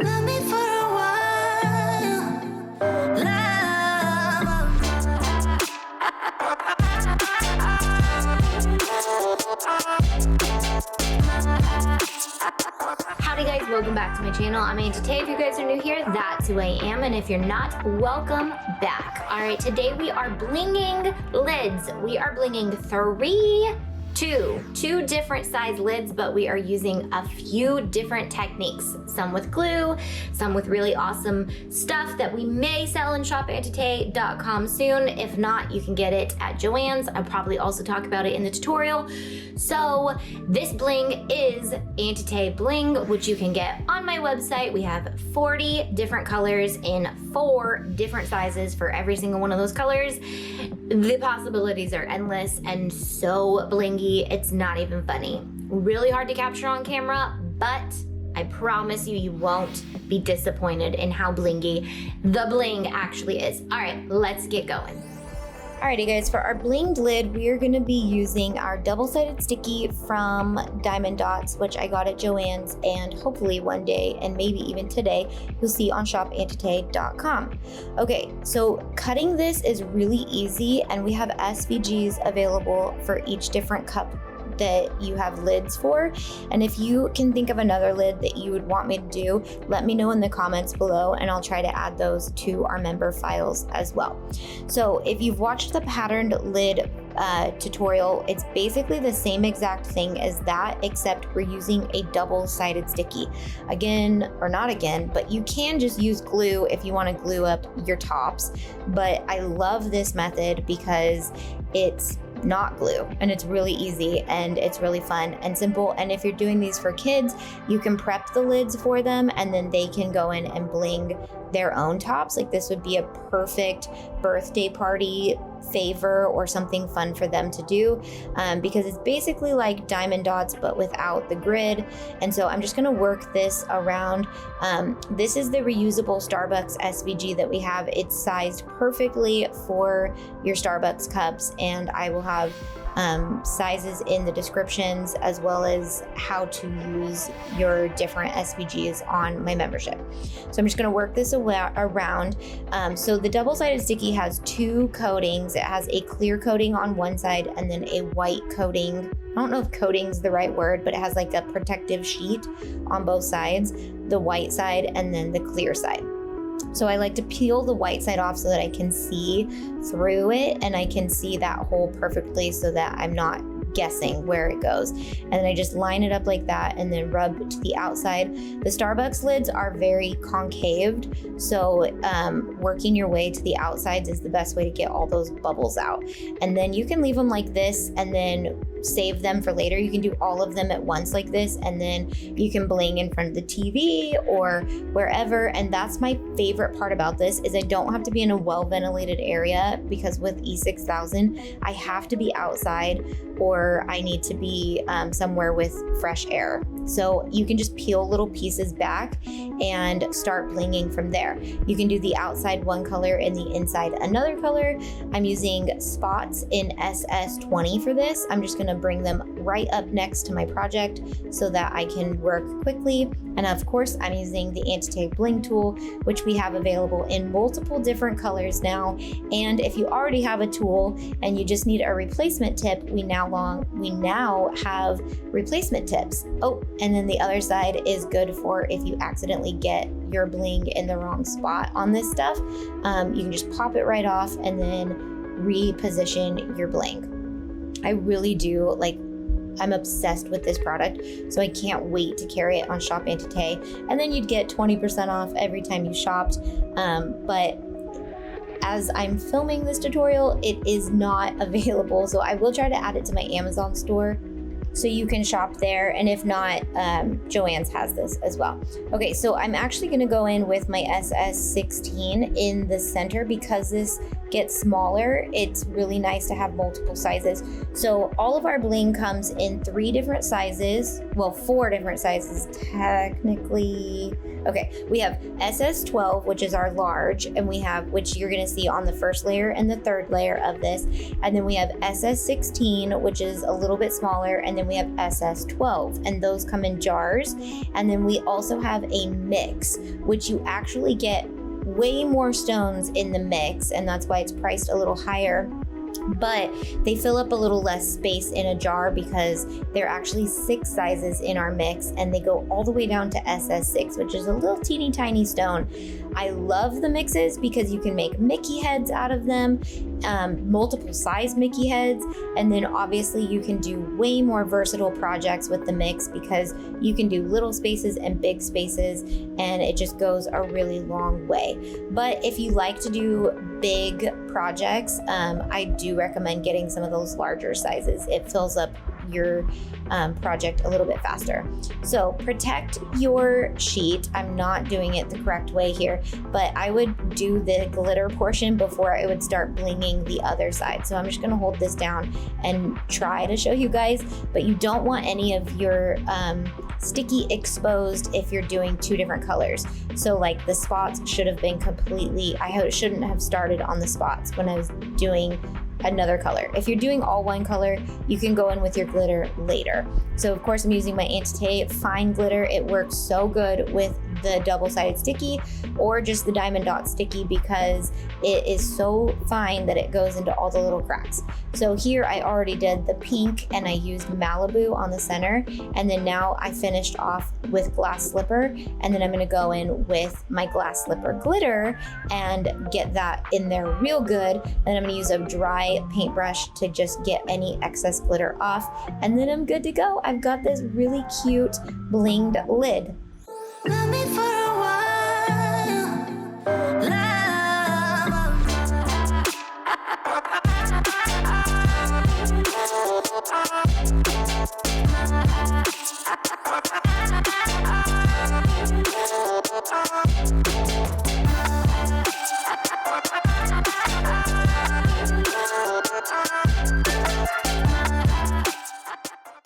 love me for a while. Howdy guys, welcome back to my channel. I'm Auntie. If you guys are new here, that's who I am, and if you're not, welcome back. All right, today we are blinging lids. We are blinging two different size lids, but we are using a few different techniques. Some with glue, some with really awesome stuff that we may sell in shopantite.com soon. If not, you can get it at Joann's. I'll probably also talk about it in the tutorial. So this bling is Auntie Bling, which you can get on my website. We have 40 different colors in 4 different sizes for every single one of those colors. The possibilities are endless and so blingy, it's not even funny. Really hard to capture on camera, but I promise you, you won't be disappointed in how blingy the bling actually is. All right, let's get going. Alrighty guys, for our blinged lid, we are gonna be using our double-sided sticky from Diamond Dots, which I got at Joann's, and hopefully one day, and maybe even today, you'll see on shopantite.com. Okay, so cutting this is really easy, and we have SVGs available for each different cup that you have lids for. And if you can think of another lid that you would want me to do, let me know in the comments below, and I'll try to add those to our member files as well. So if you've watched the patterned lid tutorial, it's basically the same exact thing as that, except we're using a double-sided sticky. Again, or not again, but you can just use glue if you want to glue up your tops. But I love this method because it's not glue, and it's really easy, and it's really fun and simple. And if you're doing these for kids, you can prep the lids for them, and then they can go in and bling their own tops. Like this would be a perfect birthday party favor or something fun for them to do, because it's basically like Diamond Dots but without the grid. And so I'm just going to work this around. This is the reusable Starbucks SVG that we have. It's sized perfectly for your Starbucks cups, and I will have sizes in the descriptions, as well as how to use your different SVGs on my membership. So I'm just going to work this around. So the double-sided sticky has 2 coatings. It has a clear coating on one side and then a white coating. I don't know if coating's the right word, but it has like a protective sheet on both sides, the white side and then the clear side. So I like to peel the white side off so that I can see through it, and I can see that hole perfectly so that I'm not guessing where it goes. And then I just line it up like that and then rub to the outside. The Starbucks lids are very concaved, so working your way to the outsides is the best way to get all those bubbles out. And then you can leave them like this and then save them for later. You can do all of them at once like this, and then you can bling in front of the TV or wherever. And that's my favorite part about this, is I don't have to be in a well-ventilated area, because with E6000 I have to be outside or I need to be somewhere with fresh air. So you can just peel little pieces back and start blinging from there. You can do the outside one color and the inside another color. I'm using spots in SS20 for this. I'm just gonna bring them right up next to my project so that I can work quickly. And of course, I'm using the Auntie Bling tool, which we have available in multiple different colors now. And if you already have a tool and you just need a replacement tip, we now have replacement tips. Oh, and then the other side is good for if you accidentally get your bling in the wrong spot on this stuff. You can just pop it right off and then reposition your bling. I really do I'm obsessed with this product, so I can't wait to carry it on Shop Auntie. And then you'd get 20% off every time you shopped. But as I'm filming this tutorial, it is not available, so I will try to add it to my Amazon store so you can shop there. And if not, Joann's has this as well. Okay, so I'm actually gonna go in with my SS16 in the center, because this get smaller, it's really nice to have multiple sizes. So all of our bling comes in 3 different sizes, well, 4 different sizes technically. Okay, we have SS12, which is our large, and we have, which you're gonna see on the first layer and the third layer of this, and then we have SS16, which is a little bit smaller, and then we have SS12, and those come in jars. And then we also have a mix, which you actually get way more stones in the mix, and that's why it's priced a little higher, but they fill up a little less space in a jar because they're actually 6 sizes in our mix, and they go all the way down to SS6, which is a little teeny tiny stone. I love the mixes because you can make Mickey heads out of them, multiple size Mickey heads, and then obviously you can do way more versatile projects with the mix because you can do little spaces and big spaces, and it just goes a really long way. But if you like to do big projects, I do recommend getting some of those larger sizes. It fills up your project a little bit faster. So protect your sheet. I'm not doing it the correct way here, but I would do the glitter portion before I would start blinging the other side. So I'm just gonna hold this down and try to show you guys, but you don't want any of your sticky exposed if you're doing 2 different colors. So like the spots should have been completely, I shouldn't have started on the spots when I was doing another color. If you're doing all one color, you can go in with your glitter later. So of course I'm using my Auntie fine glitter. It works so good with the double-sided sticky or just the diamond dot sticky because it is so fine that it goes into all the little cracks. So here I already did the pink and I used Malibu on the center, and then now I finished off with glass slipper, and then I'm gonna go in with my glass slipper glitter and get that in there real good. And I'm gonna use a dry paintbrush to just get any excess glitter off, and then I'm good to go. I've got this really cute blinged lid. Love me